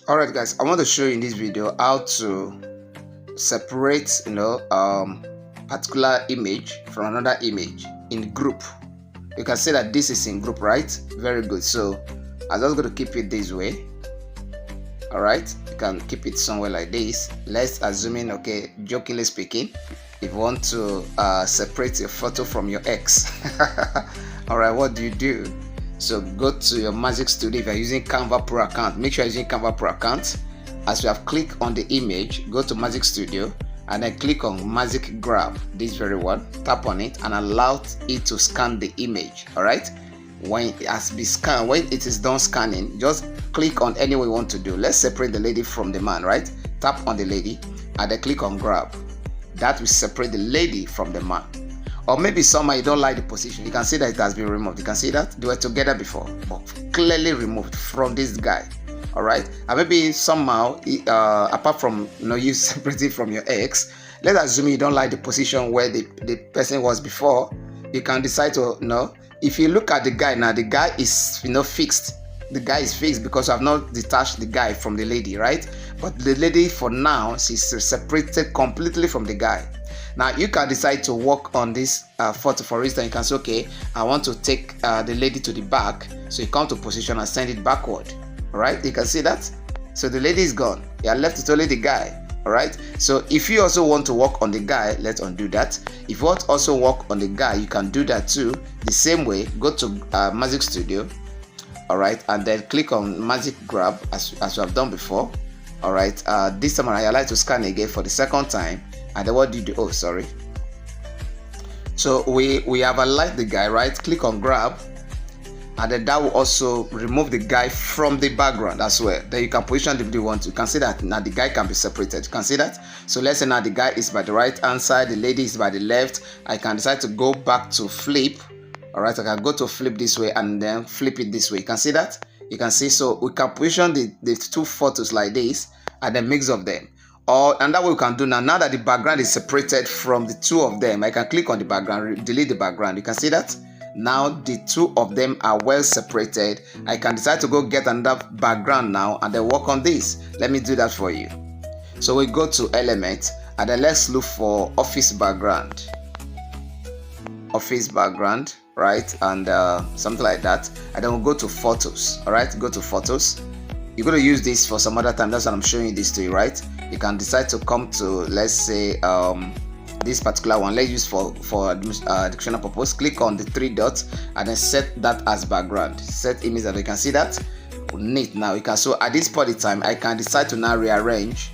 Alright guys, I want to show you in this video how to separate particular image from another image in group. You can see that this is in group, right? Very good. So I'm just going to keep it this way. Alright, you can keep it somewhere like this. Let's assume, okay, jokingly speaking, if you want to separate your photo from your ex. Alright, what do? So go to your Magic Studio. If you're using Canva Pro account, make sure you're using Canva Pro account. As you have clicked on the image, go to Magic Studio and then click on Magic Grab, this very one. Tap on it and allow it to scan the image. Alright, when it has been scanned, when it is done scanning, just click on any way you want to do. Let's separate the lady from the man, right? Tap on the lady and then click on Grab. That will separate the lady from the man. Or maybe somehow you don't like the position. You can see that it has been removed. You can see that they were together before, but clearly removed from this guy. All right, and maybe somehow apart from you separating from your ex, let's assume you don't like the position where the person was before. You can decide to if you look at the guy now, the guy is fixed. The guy is fixed because I've not detached the guy from the lady, right? But the lady for now, she's separated completely from the guy. Now you can decide to work on this photo. For instance, you can say, okay, I want to take the lady to the back. So you come to position and send it backward. All right, you can see that. So the lady is gone. You are left with only the guy. All right. So if you also want to work on the guy, let's undo that. If you want to also work on the guy, you can do that too. The same way, go to Magic Studio. All right, and then click on Magic Grab as you have done before. All right. This time I like to scan again for the second time. And then what do you do? Oh, sorry. So we have aligned the guy, right? Click on Grab, and then that will also remove the guy from the background as well. Then you can position the video you want to. You can see that now the guy can be separated. You can see that. So let's say now the guy is by the right hand side, the lady is by the left. I can decide to go back to flip. All right, I can go to flip this way and then flip it this way. You can see that. You can see, so we can position the two photos like this and then mix of them. And that way we can do now that the background is separated from the two of them. I can click on the background, delete the background. You can see that now the two of them are well separated. I can decide to go get another background now and then work on this. Let me do that for you. So we go to Element and then let's look for office background, right? And something like that. And then we'll go to Photos. All right, go to Photos. You're going to use this for some other time. That's what I'm showing you this to you, right? You can decide to come to, let's say, this particular one. Let's use for educational purpose. Click on the three dots and then set that as background. Set image, that you can see that. Neat. Now you can, so at this point in time, I can decide to now rearrange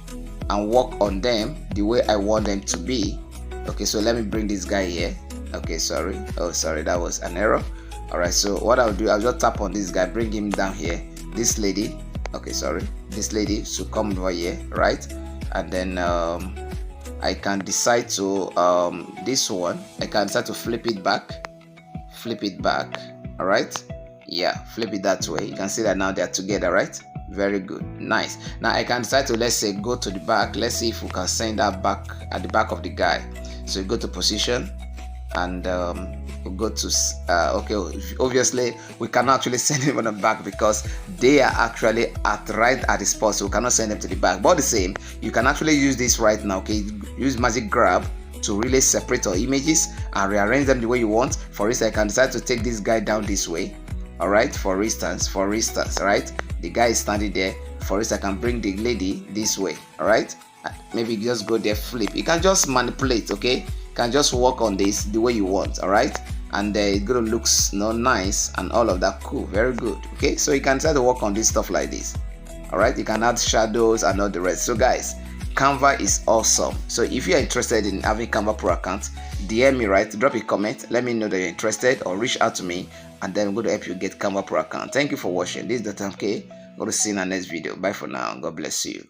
and work on them the way I want them to be. Okay, so let me bring this guy here. Okay, sorry. Oh, sorry, that was an error. All right, so what I'll do, I'll just tap on this guy, bring him down here. This lady, okay, sorry, this lady should come over here, right? And then I can decide to this one, I can decide to flip it back. All right, yeah, flip it that way. You can see that now they're together, right? Very good, nice. Now I can decide to, let's say, go to the back. Let's see if we can send that back at the back of the guy. So you go to position and we'll go to okay, obviously we cannot actually send them on the back because they are actually right at the spot, so we cannot send them to the back. But the same, you can actually use this right now. Okay, use Magic Grab to really separate your images and rearrange them the way you want. For instance, I can decide to take this guy down this way. All right, for instance, right, the guy is standing there. For instance, I can bring the lady this way. All right, maybe just go there, flip. You can just manipulate. Okay, you can just work on this the way you want. All right, and it's gonna look nice and all of that. Cool, very good. Okay, so you can try to work on this stuff like this. All right, you can add shadows and all the rest. So guys, Canva is awesome. So if you're interested in having Canva Pro account, DM me, right? Drop a comment, let me know that you're interested, or reach out to me and then I'm going to help you get Canva Pro account. Thank you for watching. This is Dr. MK. I'm going to see you in the next video. Bye for now. God bless you.